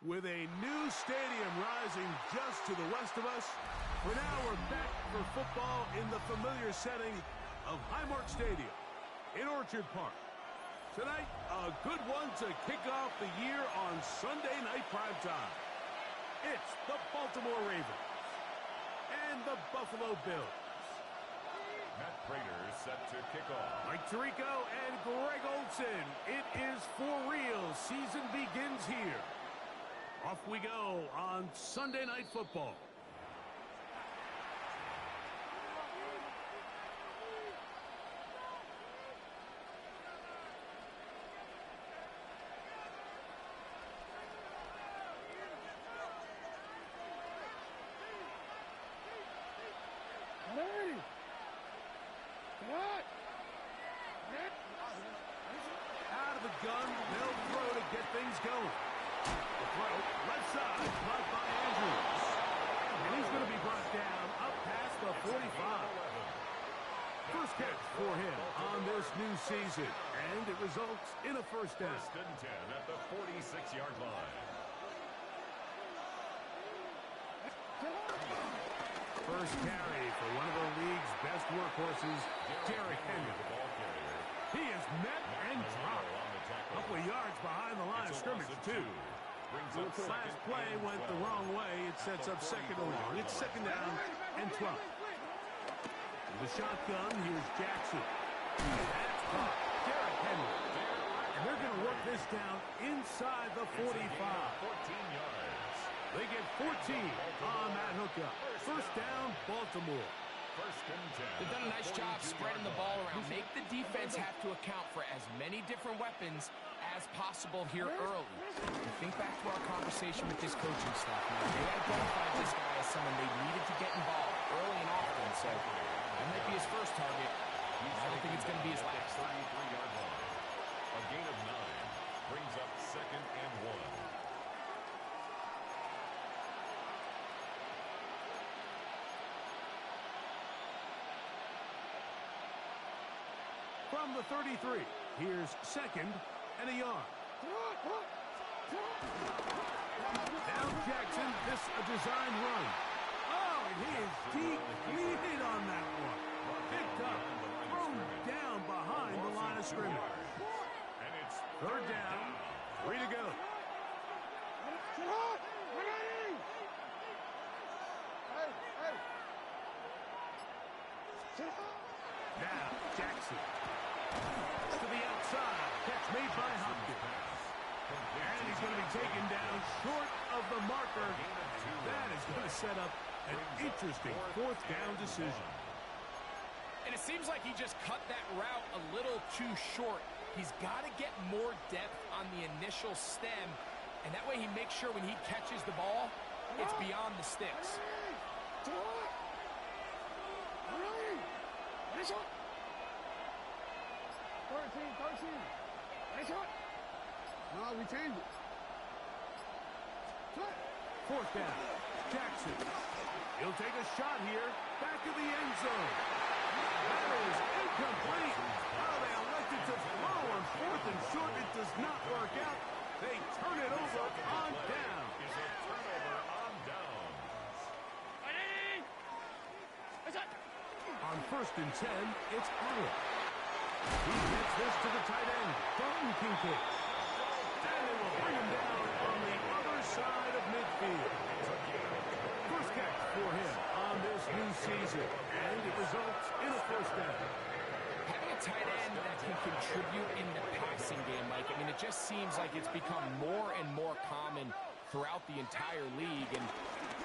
With a new stadium rising just to the west of us, for now we're back for football in the familiar setting of Highmark Stadium in Orchard Park. Tonight, a good one to kick off the year on Sunday night primetime. It's the Baltimore Ravens and the Buffalo Bills. Matt Prater set to kick off. Mike Tirico and Greg Olsen. It is for real. Season begins here. Off we go on Sunday Night Football. Out of the gun, they'll throw to get things going. The throw, left side, caught by Andrews. And he's going to be brought down up past the 45. First catch for him on this new season. And it results in a first down. First and 10 at the 46-yard line. First carry for one of the league's best workhorses, Derrick Henry. He is met and dropped. A couple of yards behind the line of scrimmage, too. Last play went the wrong way. It sets up second and long. It's second down and 12. With the shotgun, here's Jackson. That's caught. Derrick Henry. And they're going to work this down inside the 45. 14 yards. They get 14 on that hookup. First down, Baltimore. First and 10. They've done a nice job spreading the ball around. Make the defense have to account for as many different weapons as possible here early. And think back to our conversation with this coaching staff. They identified this guy as someone they needed to get involved early and often. So that might be his first target. I don't think it's going to be his last. 33-yard line. A gain of 9 brings up second and 1. From the 33, here's second and a yard. Now Jackson, this a design run. Oh, and he is deep leading on that one. Picked up, thrown down behind the line of scrimmage. And it's Third down, 3 to go. Now Jackson. To the outside. Catch made by Hopkins. And he's going to be taken down short of the marker. That is going to set up an interesting fourth down decision. And it seems like he just cut that route a little too short. He's got to get more depth on the initial stem. And that way he makes sure when he catches the ball, it's beyond the sticks. 13. Nice shot. No, we changed it. Fourth down. Jackson. He'll take a shot here. Back of the end zone. That is incomplete. Oh, they elected to throw on fourth and short. It does not work out. They turn it over on down. Is a turnover on downs. On first and 10, it's Allen. He gets this to the tight end, Dalton Kincaid. And they will bring him down on the other side of midfield. First catch for him on this new season, and it results in a first down. Having a tight end that can contribute in the passing game, Mike, I mean, it just seems like it's become more and more common throughout the entire league. And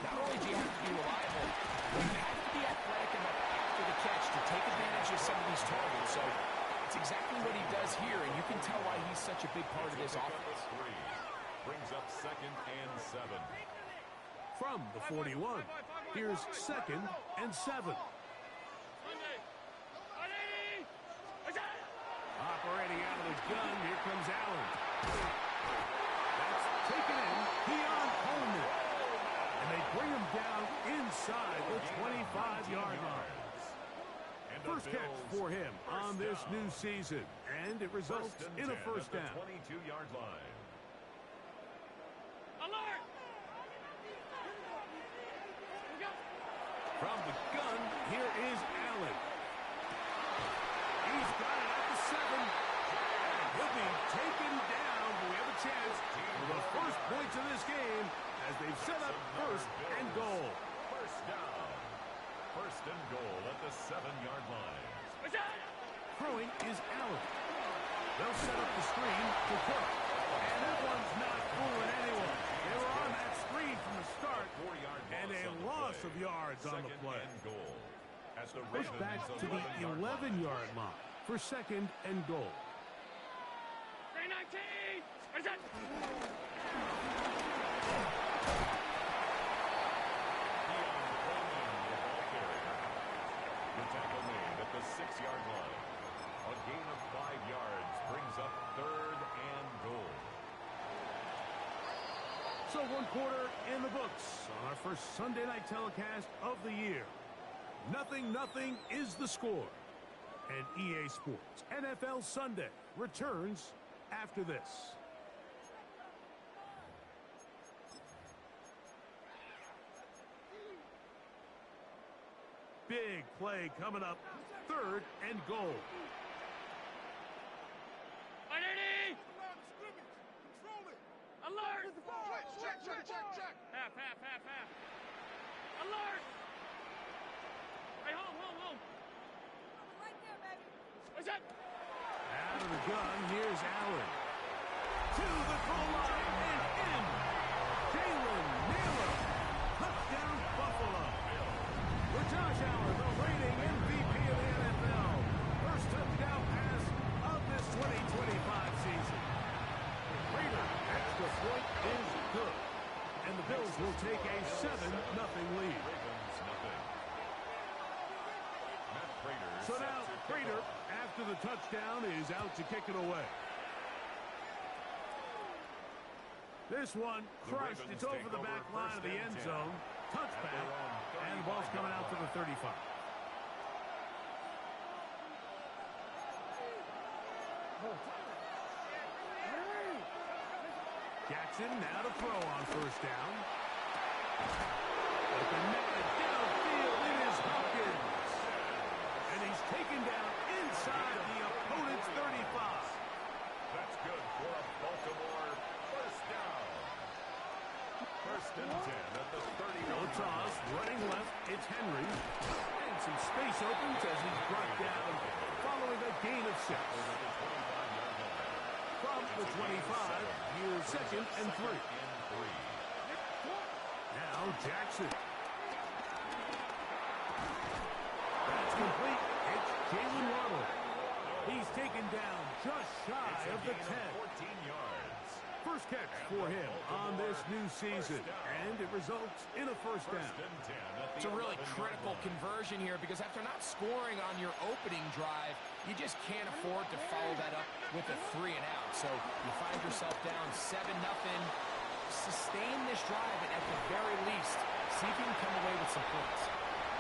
not only do you have to be reliable, you have to be athletic enough after the catch to take advantage of some of these targets. So it's exactly what he does here, and you can tell why he's such a big part of this offense. 3 brings up second and 7. From the 41, here's second and 7. Operating out of the gun, here comes Allen. That's taken in, Keon Coleman. And they bring him down inside the 25-yard line. First catch for him on this new season, and it results in a first down. 22-yard line. From the gun, here is Allen. He's got it at the 7. And he'll be taken down, but we have a chance for the first points of this game as they've set up first and goal. First down. First and goal at the 7-yard line. Throwing is Allen. They'll set up the screen to Cook. And that one's not fooling anyone. They were on that screen from the start. And a loss of yards on the play. Goal. At the Push back to the 11-yard line for second and goal. 19! Is it? The tackle made at the 6-yard line. A gain of 5 yards brings up third and goal. So one quarter in the books on our first Sunday night telecast of the year. 0-0 is the score. And EA Sports NFL Sunday returns after this. Big play coming up. Third and goal. Identity! Alert! Check. Half. Alert! Hey, home. Right there, baby. Is it? Out of the gun, here's Allen. To the goal line and in. Jalen Naylor. Touchdown, Buffalo. For Josh Allen, the reigning MVP of the NFL. First touchdown pass of this 2025 season. Raider extra point is good. And the Bills will take a 7-0 lead. So now, Prater, after the touchdown, is out to kick it away. This one crushed. It's over the back line of the end zone. Touchback. And the ball's coming out to the 35. Jackson now to throw on first down. But the net downfield, it is Hopkins. And he's taken down inside the opponent's 35. That's good for a Baltimore first down. First and 10 at the 30. No toss, running left, it's Henry. And some space opens as he's brought down following a gain of 6. From the 25, here's second and 3. Now Jackson. That's complete. It's Jalen Waddle. He's taken down just shy of the 10. 14 yards. First catch for him on this new season, and it results in a first down. It's a really critical conversion here because after not scoring on your opening drive, you just can't afford to follow that up with a 3 and out. So you find yourself down 7-0. Sustain this drive and at the very least, see if you can come away with some points.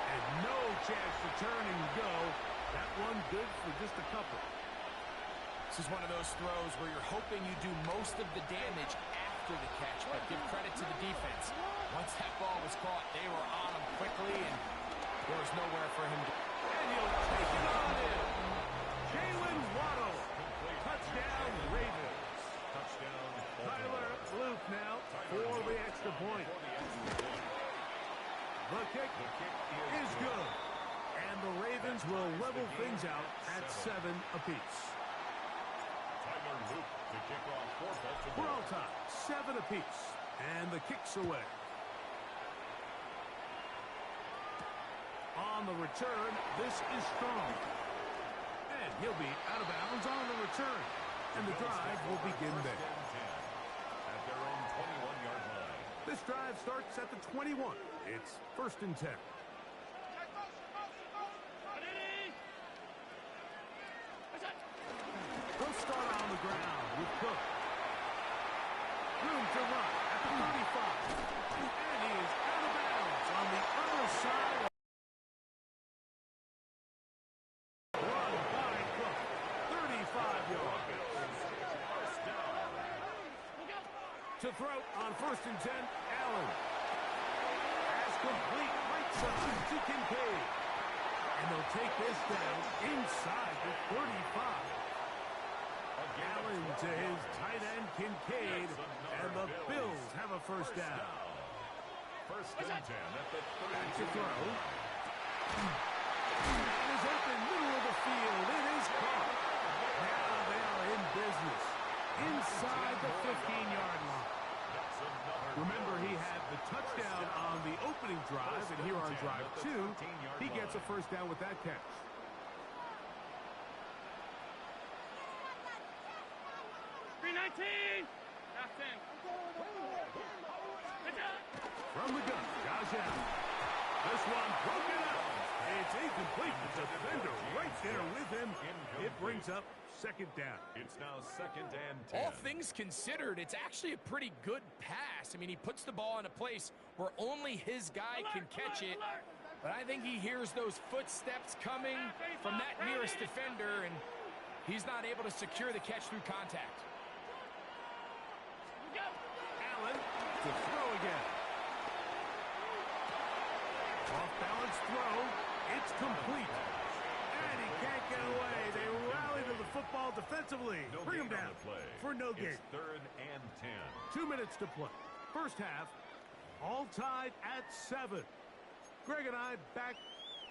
And no chance to turn and go. That one good for just a couple. This is one of those throws where you're hoping you do most of the damage after the catch, but give credit to the defense. Once that ball was caught, they were on him quickly, and there was nowhere for him to... And he'll take it on in. Jalen Waddle. Touchdown, Ravens. Touchdown. Tyler Luke now for the extra point. The kick is good. And the Ravens will level things out at 7 apiece. Tyler Luke to kick off for Baltimore. We're all tied, 7 apiece. And the kick's away. On the return, this is Strong. And he'll be out of bounds on the return. And the drive will begin there. At their own 21-yard line. This drive starts at the 21. It's first and 10. They'll start on the ground with Cook. Room to run at the 35. And he is out of bounds on the other side. Run by Cook. 35 yards. To throw on first and 10, Allen. Pass complete, right inside to Kincaid. And they'll take this down inside the 35. Allen to his tight end, Kincaid. And the Bills have a first down. First and 10 at the 32. Back to throw. It is open, middle of the field. It is caught. Now they are in business. Inside the 15-yard line. Remember, he had the touchdown on the opening drive, and here on drive 2, he gets a first down with that catch. From the gun, Josh Allen. This one broken out. It's incomplete. The defender right there with him. It brings up second down. It's now second and 10. All things considered, it's actually a pretty good pass. I mean, he puts the ball in a place where only his guy can catch it. But I think he hears those footsteps coming from that nearest defender, and he's not able to secure the catch through contact. Allen to throw again. Off-balance throw. It's complete. And he can't get away. They rally to the football defensively. No Bring him gain on down the play. for no gain. It's third and 10. 2 minutes to play. First half, all tied at 7. Greg and I back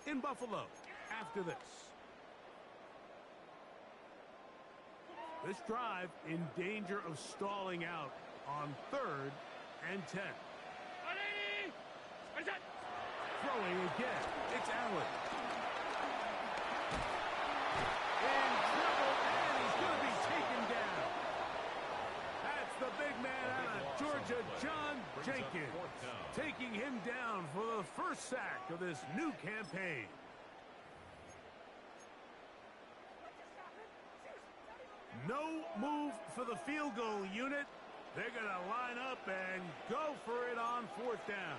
in Buffalo after this. This drive in danger of stalling out on 3rd and 10. Throwing again. It's Allen. In trouble, and he's going to be taken down. That's the big man out of Georgia, John Jenkins, taking him down for the first sack of this new campaign. No move for the field goal unit. They're going to line up and go for it on 4th down.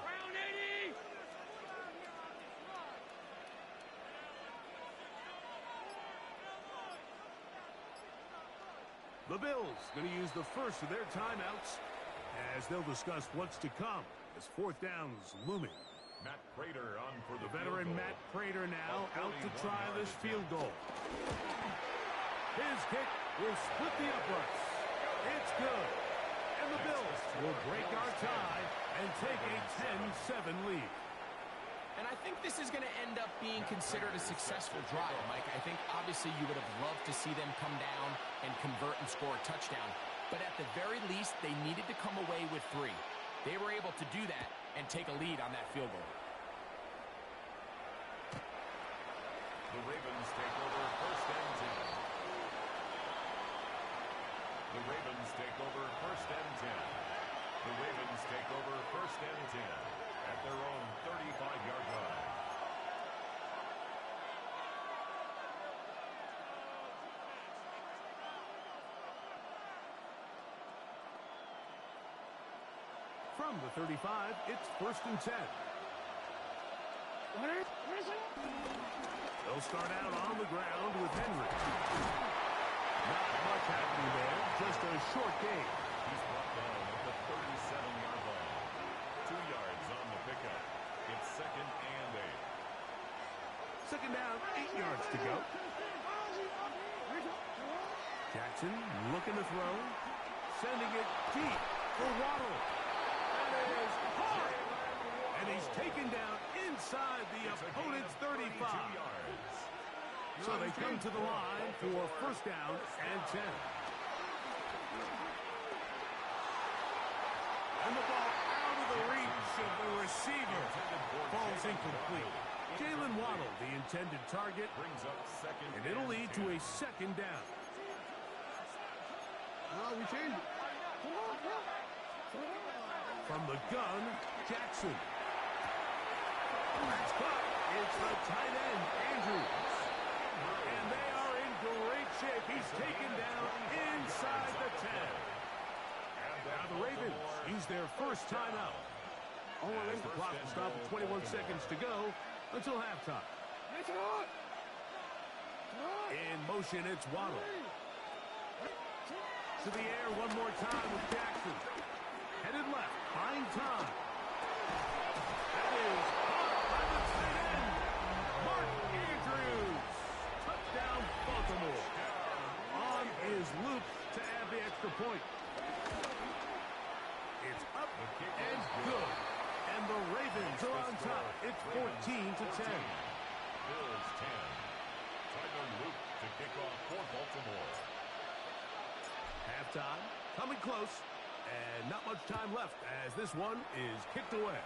The Bills going to use the first of their timeouts as they'll discuss what's to come as 4th down's looming. Matt Prater on for the Veteran field goal. Matt Prater now out to try this field goal. His kick will split the uprights. It's good. And the Bills will break our tie and take a 10-7 lead. And I think this is going to end up being considered a successful drive, Mike. I think obviously you would have loved to see them come down and convert and score a touchdown. But at the very least, they needed to come away with 3. They were able to do that and take a lead on that field goal. The Ravens take over first and 10. The Ravens take over first and 10. The Ravens take over first and 10 at their own 35-yard line. From the 35, it's first and 10. They'll start out on the ground with Henry. Not much happening there, just a short gain. He's brought down at the 37-yard line. 2 yards on the pickup. It's second and 8. Second down, 8 yards to go. Jackson looking to throw. Sending it deep for Waddle. That is hard. And he's taken down inside the opponent's 35. So they come to the line for first down and 10. And the ball out of the reach of the receiver. Falls incomplete. Jalen Waddle, the intended target. Brings up second And it'll lead to a second down. Now we change it. From the gun, Jackson. That's caught. It's the tight end, Andrews. And they are in great shape. He's taken down inside the 10. Now the Ravens use their first timeout. As the clock will stop at 21 seconds to go until halftime. In motion, it's Waddle. To the air one more time with Jackson. Headed left, buying time. That is caught by the Baltimore. On is Luke to add the extra point. It's up and good. And the Ravens are on top. It's 14-10. Bills 10. Tyler Luke to kick off for Baltimore. Halftime coming close. And not much time left as this one is kicked away.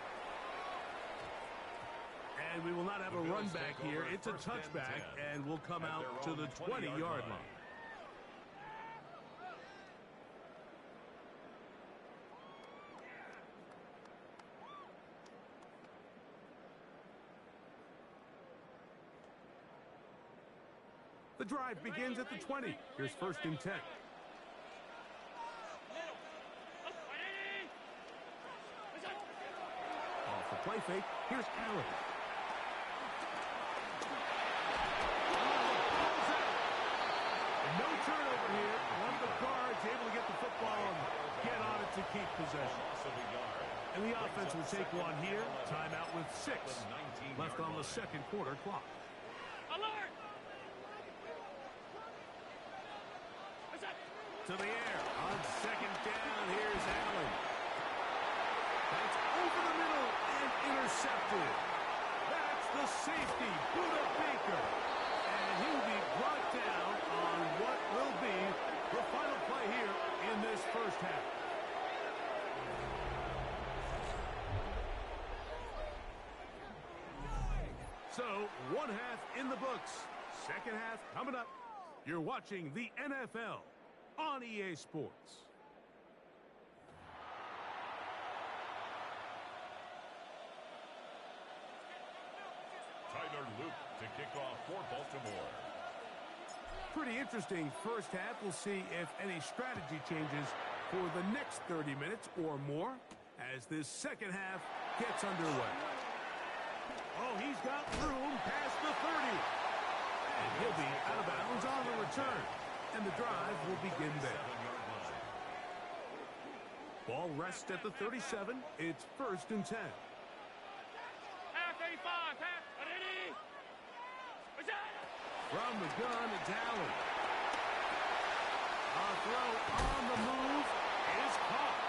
And we will not have a run back here. It's a touchback and will come out to the 20-yard line. The drive begins at the 20. Here's 1st and 10. Off the play fake. Here's Allen. No turnover here. One of the guards able to get the football and get on it to keep possession. And the offense will take one here. Timeout with 6 left on the second quarter clock. Alert! To the air on 2nd down. Here's Allen. That's over the middle and intercepted. That's the safety, Buda Baker. And he'll be brought down on what will be the final play here in this first half. So, one half in the books. Second half coming up. You're watching the NFL on EA Sports. Tyler Luke to kick off for Baltimore. Pretty interesting first half. We'll see if any strategy changes for the next 30 minutes or more as this second half gets underway. Oh, he's got room past the 30. And he'll be out of bounds on the return. And the drive will begin there. Ball rests at the 37. It's 1st and 10. Half 85, half, ready? From the gun, it's Allen. A throw on the move is caught.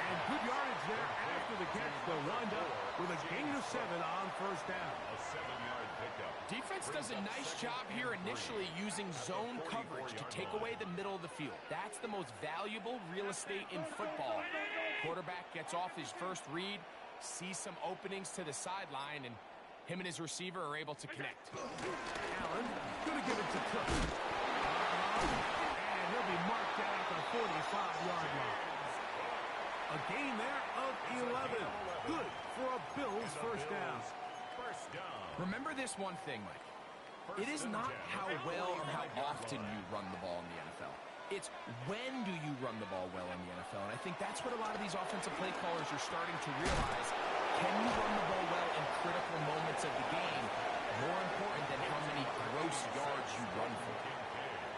And good yardage there after the catch. They'll wind up with a gain of 7 on 1st down. A 7-yard pickup. Defense does a nice job here initially using zone coverage to take away the middle of the field. That's the most valuable real estate in football. Quarterback gets off his first read, sees some openings to the sideline, and him and his receiver are able to connect. Allen going to give it to Cook. And he'll be marked down at the 45-yard line. A gain there of 11. Good for a Bills first down. First down. Remember this one thing, Mike. It is not how well or how often you run the ball in the NFL. It's when do you run the ball well in the NFL. And I think that's what a lot of these offensive play callers are starting to realize. Can you run the ball well in critical moments of the game? More important than how many gross yards you run for.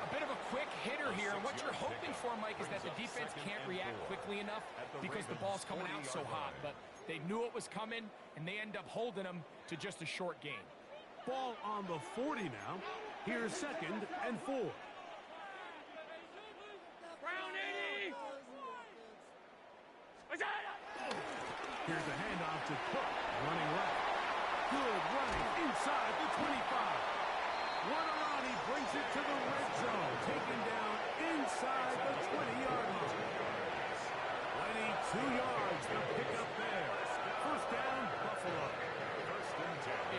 A bit of a quick hitter here. And what you're hoping for, Mike, is that the defense can't react quickly enough because the ball's coming out so hot. But they knew it was coming, and they end up holding them to just a short gain. Ball on the 40 now. Here's 2nd and 4. Round 80! Here's a handoff to Cook, running left. Good running inside the 25. Guarantani brings it to the red zone, taken down inside the 20-yard line. 22 yards, the pickup there. First down, Buffalo.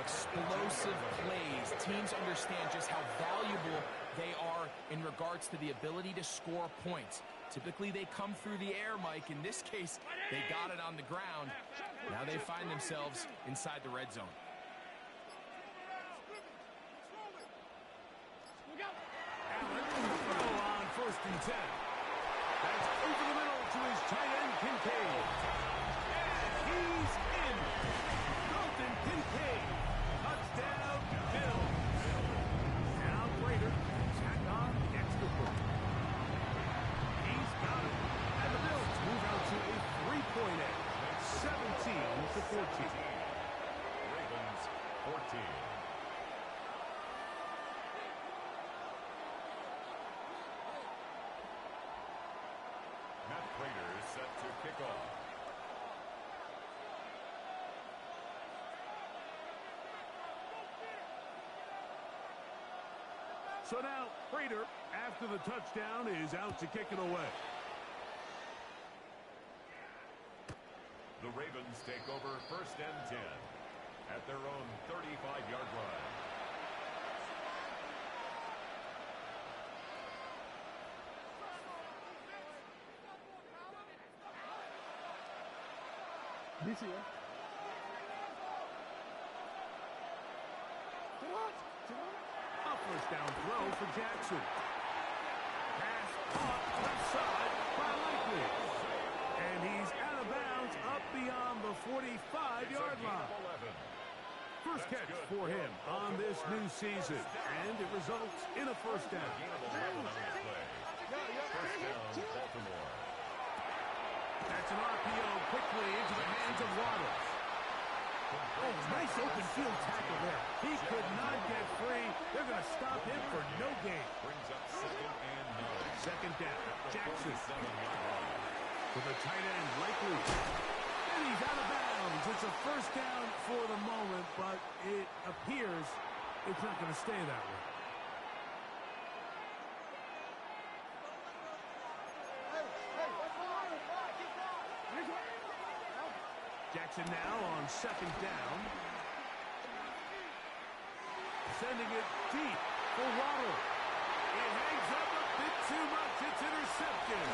Explosive plays. Teams understand just how valuable they are in regards to the ability to score points. Typically, they come through the air, Mike. In this case, they got it on the ground. Now they find themselves inside the red zone. Allen throw on 1st and 10. That's over the middle to his tight end, Kincaid. And he's in. Dalton Kincaid. Touchdown, Bills. Now Prater tack on the extra point. He's got it. And the Bills move out to a 3-point edge. 17-14. Ravens 14. set to kick off. So now, Prater, after the touchdown, is out to kick it away. The Ravens take over 1st and 10 at their own 35-yard line. This here. A first down throw for Jackson. Pass caught left side by Likely. And he's out of bounds up beyond the 45-yard line. First catch for him on this new season. And it results in a first down. First down, Baltimore. That's an RPO quickly into the hands of Waddle. Oh, nice open field tackle there. He could not get free. They're going to stop him for no gain. Brings up 2nd and 9. Second down. Jackson. With a tight end, Likely. And he's out of bounds. It's a first down for the moment, but it appears it's not going to stay that way. Jackson now on 2nd down. Sending it deep for Waddle. It hangs up a bit too much. It's intercepted.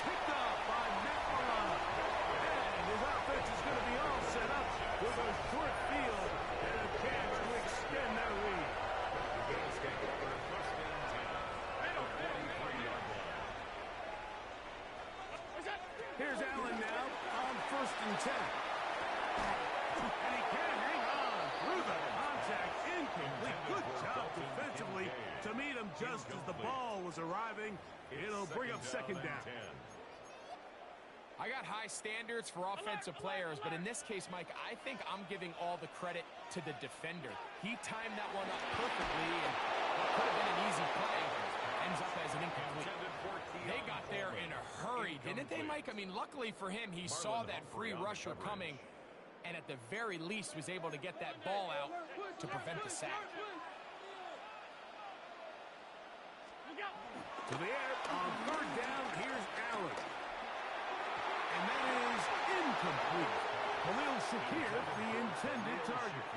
Picked up by Matt Milano. And his offense is going to be all set up with a short field and a chance to extend their lead. The Bills take over 1st and 10 at the 43-yard line. Here's Allen now on 1st and 10. And he can hang on through the contact. Incomplete. Good job defensively to meet him just as the ball was arriving. It'll bring up 2nd down. I got high standards for offensive players, but in this case, Mike, I think I'm giving all the credit to the defender. He timed that one up perfectly, and what could have been an easy play ends up as an incomplete. They got there in a hurry, didn't they, Mike? I mean, luckily for him, he saw that free rusher coming, and at the very least was able to get that ball out to prevent the sack. To the air on 3rd down, here's Allen. And that is incomplete. Khalil Shakir, the intended target.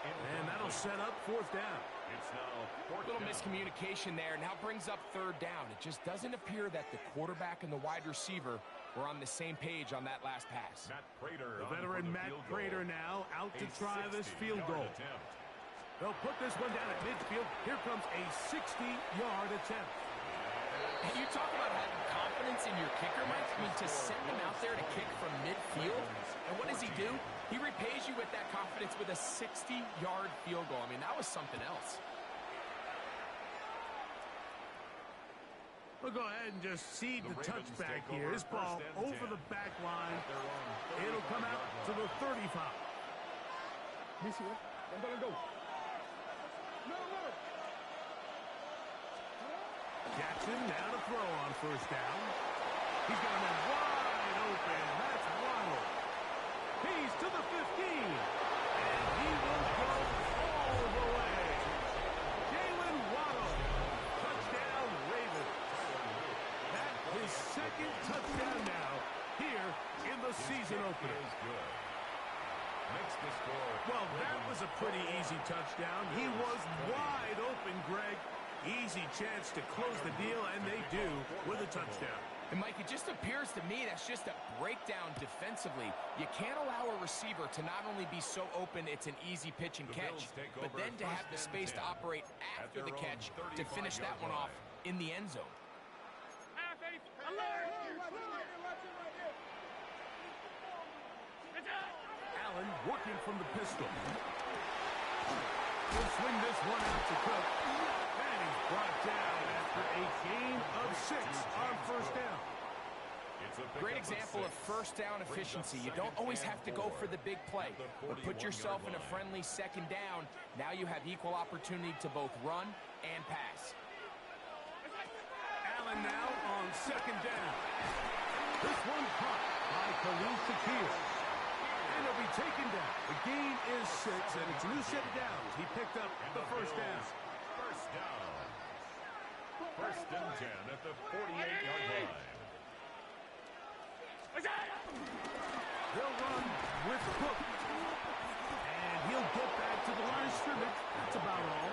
And that'll set up 4th down. It's now 4th Little down. miscommunication there. Now brings up 3rd down. It just doesn't appear that the quarterback and the wide receiver were on the same page on that last pass. Matt Prater, The veteran Matt Prater now out to try this field goal. Attempt. They'll put this one down at midfield. Here comes a 60-yard attempt. And you talk about having confidence in your kicker, Mike. I mean, to send him out there to kick from midfield, and what does he do? He repays you with that confidence with a 60-yard field goal. I mean, that was something else. We'll go ahead and just cede the touchback here. His ball over the back line. It'll come out to the 35. This here. Go. Jackson now to throw on 1st down. He's got him wide open. That's Waddle. He's to the 15. And he will go all the way. Jalen Waddle. Touchdown, Ravens. That's his 2nd touchdown now here in the season opener. Makes the score. Well, that was a pretty easy touchdown. He was wide open, Greg. Easy chance to close the deal, and they do with a touchdown. And, Mike, it just appears to me that's just a breakdown defensively. You can't allow a receiver to not only be so open it's an easy pitch and catch, but then to have the space to operate after the catch to finish that one off in the end zone. Allen working from the pistol. He'll swing this one out to Cook. And he's brought down after a gain of 6 on 1st down. Great example of 1st down efficiency. You don't always have to go for the big play, but put yourself in a friendly 2nd down. Now you have equal opportunity to both run and pass. Allen now on 2nd down. This one caught by Khalil Shakir. And he'll be taken down. The gain is 6, and it's a new set of downs. He picked up the first down. First down. First and 10 at the 48-yard line. They'll run with Cook. And he'll get back to the line of scrimmage. That's about all.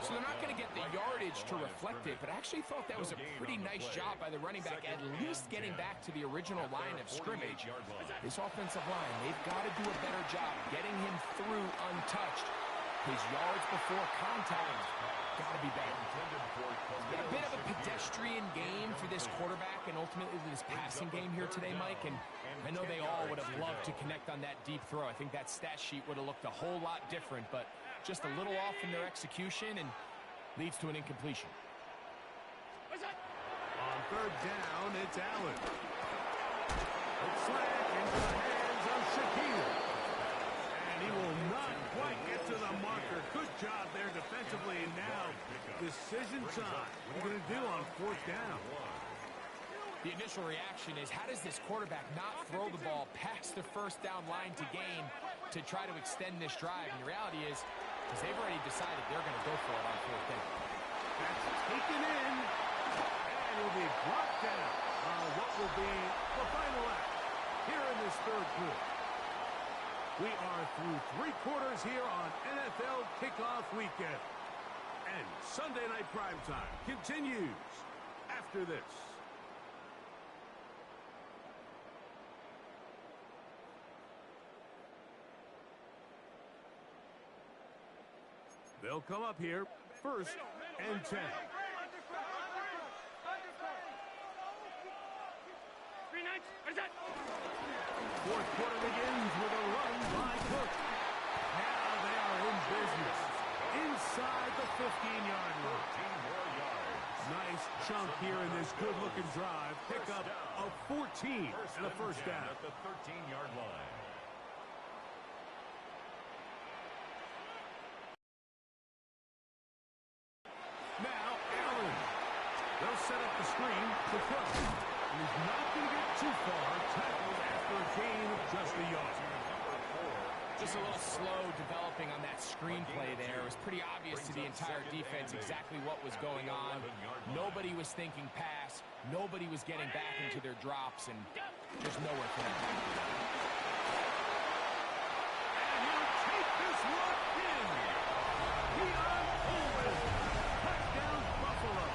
So they're not going to get the yardage to reflect it, but I actually thought that was a pretty nice job by the running back, at least getting back to the original line of scrimmage. This offensive line, they've got to do a better job getting him through untouched. His yards before contact got to be better. It's been a bit of a pedestrian game for this quarterback and ultimately this passing game here today, Mike, and I know they all would have loved to connect on that deep throw. I think that stat sheet would have looked a whole lot different, but just a little off in their execution and leads to an incompletion. On third down, it's Allen. It's slack into the hands of Shakir. And he will not quite get to the marker. Good job there defensively. And now, decision time. What are you going to do on fourth down? The initial reaction is, how does this quarterback not throw the ball past the first down line to gain to try to extend this drive? And the reality is, because they've already decided they're going to go for it on fourth down. That's taken in, and will be brought down on what will be the final act here in this third quarter. We are through 3 quarters here on NFL Kickoff Weekend. And Sunday Night Primetime continues after this. They'll come up here, first and 10. Fourth quarter begins with a run by Cook. Now they are in business inside the 15-yard line. Nice chunk here in this good-looking drive. Pick up a 14 and a first down. At the 13-yard line. Now, Allen. They'll set up the screen to throw. And he's not going to get too far. Tackled after a gain of just a yard. Just a little slow developing on that screenplay there. It was pretty obvious to the entire defense exactly what was going on. Nobody was thinking pass. Nobody was getting back into their drops, and there's nowhere for that back to go. And he'll take this one in. Keon Coleman. Touchdown, Buffalo.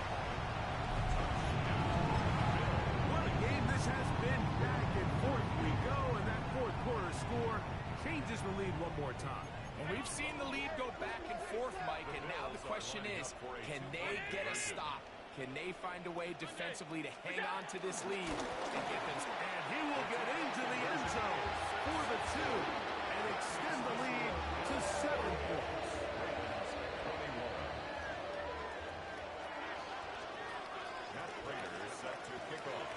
What a game this has been. Back and forth we go, and that fourth quarter score changes the lead one more time. And we've seen the lead go back and forth, Mike, and now the question is, can they get a stop? Can they find a way defensively to hang on to this lead and get them? And he will get into the end zone for the 2 and extend the lead to 7 points. Matt Prater is set to kick off.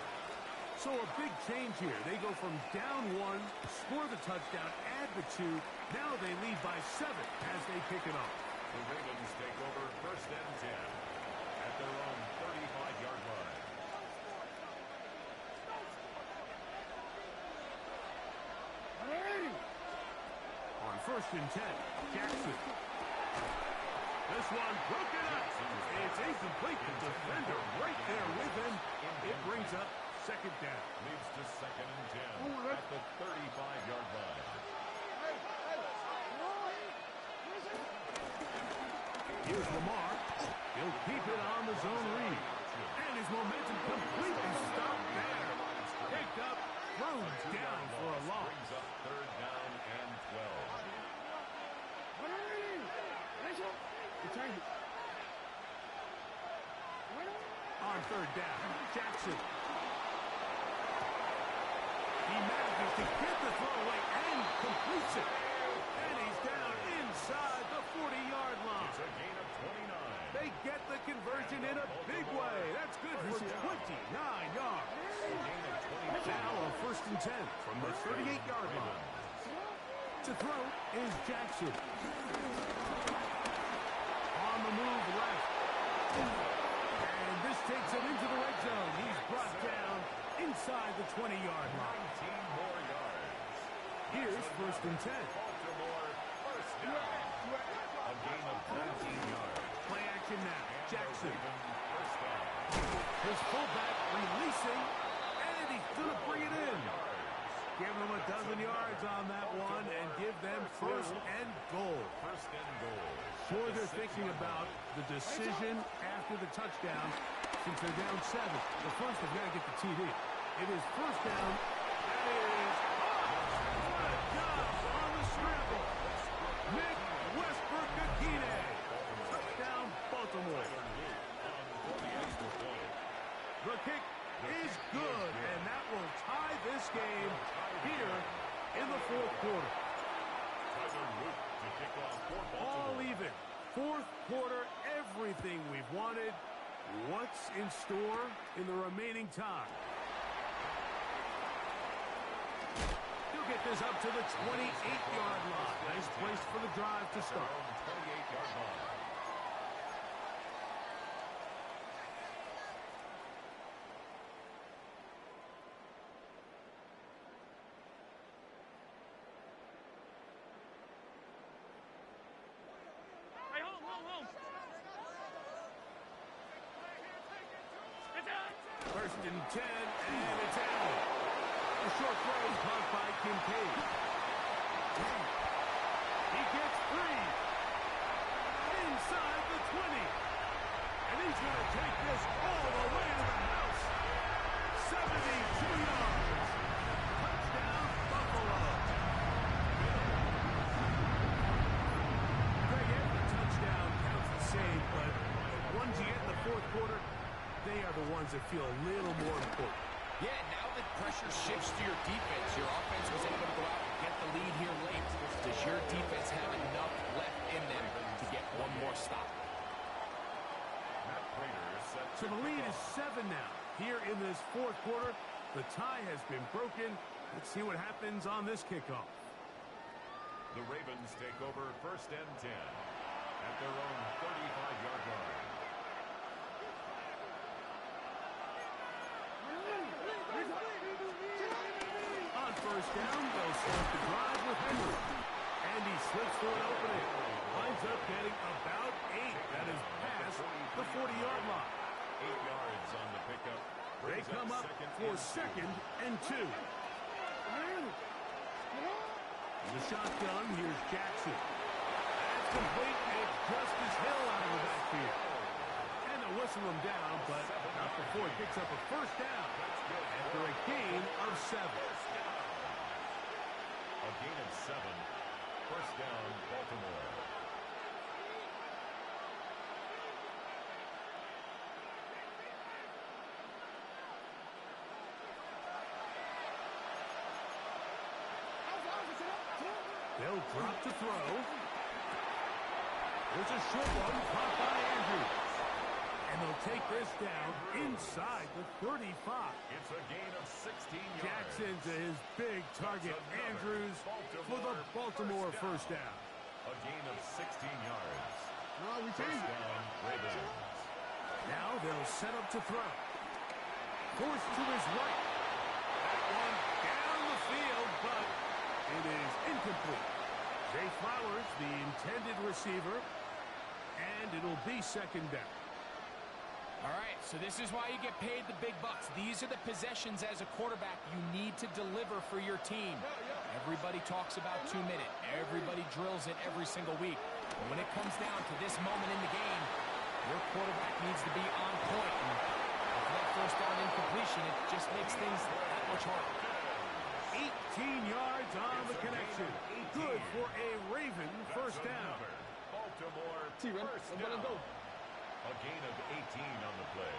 So a big change here. They go from down 1, score the touchdown, add the 2. Now they lead by 7 as they kick it off. The Ravens take over first and 10 at their own 35-yard line. On first and 10, Jackson. This one broken up. It's incomplete. The defender right there with him. It brings up second down. Leads to second and 10 at the 35-yard line. Here's Lamar. He'll keep it on the zone read. And his momentum completely stopped there. Picked up, thrown down for a loss. Brings up third down and 12. On third down, Jackson. He manages to get the throw away and completes it. And he's down inside the 40-yard line. It's a gain of 29. They get the conversion in a big way. That's good for 29 yards. Now a first and 10 from the 38-yard line. To throw is Jackson. On the move left. And this takes him into the red zone. He's brought down inside the 20-yard line. 19 more yards. Here's first and 10. Baltimore, first down. A gain of 19 yards. Play action now. Jackson. First down. His fullback releasing, and he's going to bring it in. Give them a dozen yards on that one and give them first and goal. First and goal. Sure, they're thinking about the decision after the touchdown since they're down 7. The first has got to get the TD. It is first down. That is, what a job on the scramble. Nick Westbrook-Akine. Touchdown, Baltimore. The kick is good, and that will tie this game here in the fourth quarter. All even. Fourth quarter, everything we've wanted. What's in store in the remaining time? He'll get this up to the 28-yard line. Nice place for the drive to start. 28-yard line. First and 10, and it's out. A short throw caught by Kincaid. He gets free. Inside the 20. And he's going to take this all the way to the house. 72 yards. Touchdown, Buffalo. Greg, every touchdown counts the same, but the ones you get in the fourth quarter, they are the ones that feel a little more important. Yeah, now that pressure shifts to your defense, your offense was able to go out and get the lead here late. Does your defense have enough left in them to get one more stop? So the lead is 7 now. Here in this fourth quarter, the tie has been broken. Let's see what happens on this kickoff. The Ravens take over first and 10 at their own 35-yard line. On first down, they'll start the drive with Henry. And he slips for an opening. Winds up getting about 8. That is past the 40-yard line. 8 yards on the pickup. They come up for second and 2. The shotgun, here's Jackson. That's complete. It's Justice Hill out of the backfield. And they'll whistle him down, but not before he picks up a first down after a gain of 7. A gain of 7. First down, Baltimore. They'll drop to throw. There's a short one caught by Andrews. And they'll take this down inside the 35. It's a gain of 16 yards. Jackson to his big target, Andrews, for the Baltimore first down. A gain of 16 yards. No, we First changed it. down, Ravens. Now they'll set up to throw. Forced to his right. That one down the field, but it is incomplete. Zay Flowers, the intended receiver, and it'll be second down. All right, so this is why you get paid the big bucks. These are the possessions as a quarterback you need to deliver for your team. Everybody talks about 2-minute. Everybody drills it every single week. But when it comes down to this moment in the game, your quarterback needs to be on point. And after that first down incompletion, it just makes things that much harder. 18 yards on the connection. Good for a Raven first down. Baltimore Sí, ven, first es bueno, down. go. A gain of 18 on the play.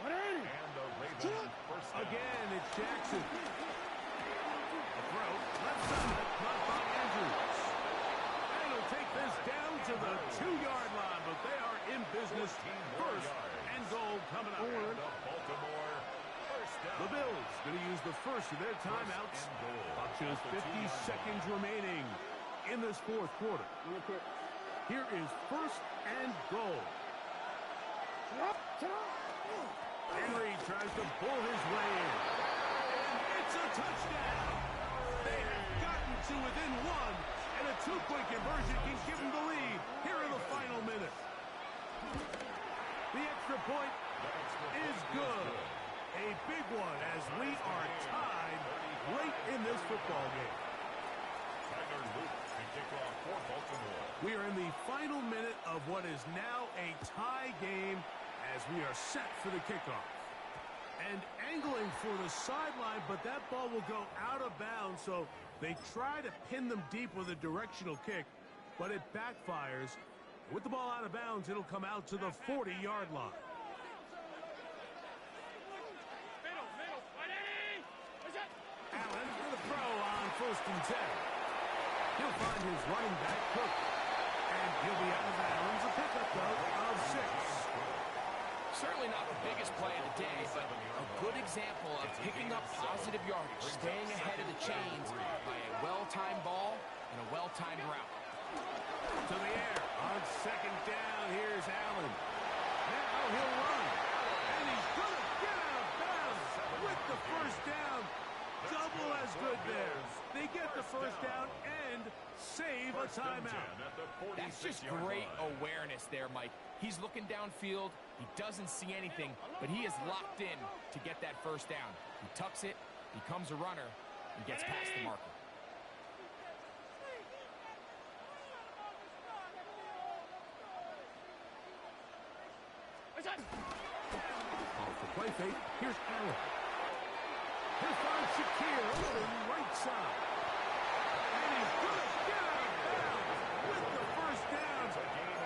What are you? And the Ravens first down. Again, it's Jackson. A throw, left side, caught by Andrews. And he'll take this down to the 2-yard line, but they are in business. First and goal coming up. And the Baltimore first down. The Bills going to use the first of their timeouts. About just 50 seconds remaining in this fourth quarter. Real quick. Here is first and goal. Henry tries to pull his way in. And It's a touchdown. They have gotten to within one, and a two-point conversion can give them the lead here in the final minute. The extra point is good. A big one as we are tied late in this football game. Tyler Luke to kick off for Baltimore. We are in the final minute of what is now a tie game as we are set for the kickoff. And angling for the sideline, but that ball will go out of bounds, so they try to pin them deep with a directional kick, but it backfires. With the ball out of bounds, it'll come out to the 40-yard line. Allen with a throw on 1st and 10. He'll find his running back, Cook. And he'll be out of bounds. A pickup, though, of 6. Certainly not the biggest play of the day, but a good example of picking up positive yardage, staying ahead of the chains by a well-timed ball and a well-timed route. To the air on 2nd down. Here's Allen. Now he'll run. And he's going to get out of bounds with the 1st down. Double as good there. They get the 1st down and save a timeout. That's just great awareness there, Mike. He's looking downfield. He doesn't see anything, but he is locked in to get that 1st down. He tucks it, becomes a runner, and gets past the marker. Off the play fake, here's Allen. Here's finds Shakir over the right side. And he's going to get out of bounds with the 1st down.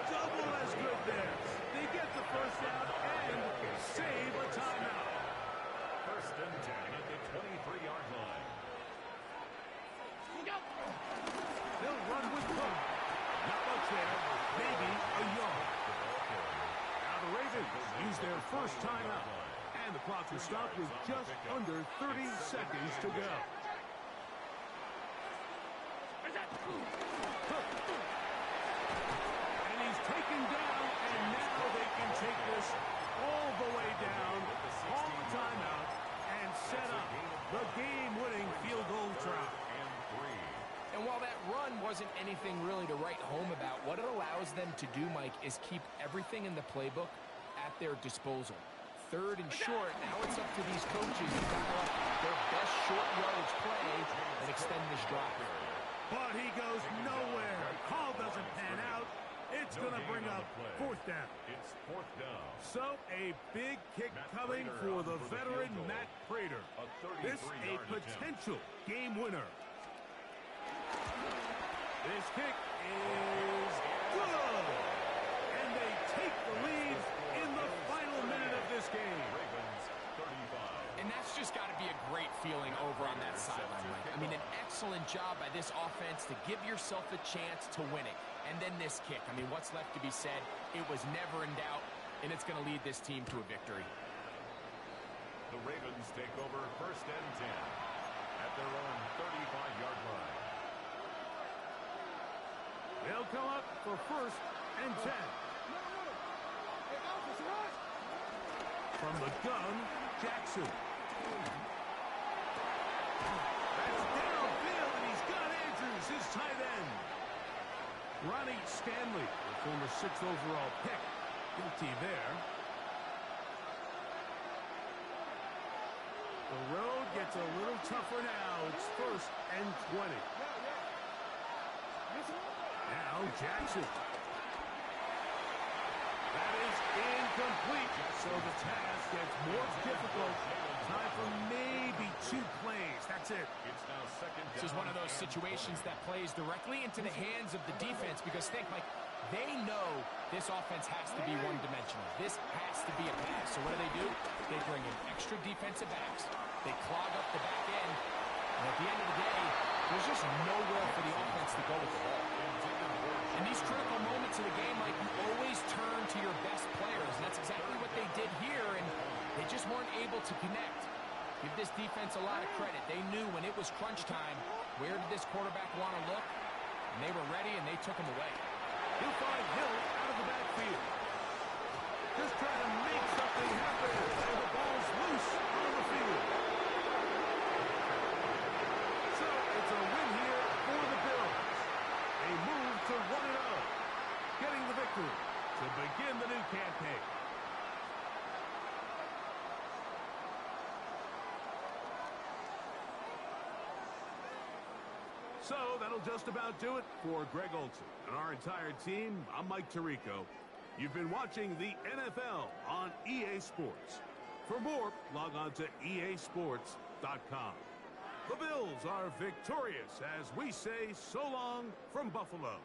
Double as good there. They get the 1st down and save a timeout. 1st and 10 at the 23-yard line. They'll run with Cook. Not much there. Maybe a yard. Now the Ravens use their 1st timeout. And the clock will stop with just under 30 seconds to go. Cook. And he's taken down, and now they can take this all the way down, call the timeout, and set up the game-winning field goal try. And while that run wasn't anything really to write home about, what it allows them to do, Mike, is keep everything in the playbook at their disposal. 3rd and short, now it's up to these coaches to dial up their best short yardage play and extend this drive. But he goes nowhere. Call doesn't pan out. It's going to bring up 4th down. It's 4th down. So a big kick coming for the veteran Matt Prater. This a potential game winner. This kick is good. And they take the lead in the final minute of this game. Ravens 35. And that's just got to be a great feeling over on that sideline, Mike. I mean, an excellent job by this offense to give yourself a chance to win it. And then this kick. I mean, what's left to be said? It was never in doubt, and it's going to lead this team to a victory. The Ravens take over 1st and 10 at their own 35-yard line. They'll come up for 1st and 10. From the gun, Jackson. That's downfield, and he's got Andrews, his tight end. Ronnie Stanley, the former 6th overall pick. Guilty there. The road gets a little tougher now. It's 1st and 20. Now Jackson. That is incomplete. So the task gets more difficult. Time for maybe 2 plays. That's it. It's now 2nd down. This is one of those situations that plays directly into the hands of the defense because think, like, they know this offense has to be one-dimensional. This has to be a pass. So what do? They bring in extra defensive backs. They clog up the back end. And at the end of the day, there's just nowhere for the offense to go with the ball. In these critical moments of the game, Mike, you always turn to your best players. And that's exactly what they did here, and they just weren't able to connect. Give this defense a lot of credit. They knew when it was crunch time, where did this quarterback want to look? And they were ready, and they took him away. He'll find Hill out of the backfield. Just trying to make something happen. And the ball's loose on the field. So that'll just about do it for Greg Olson and our entire team. I'm Mike Tirico. You've been watching the NFL on EA Sports. For more, log on to easports.com. The Bills are victorious as we say so long from Buffalo.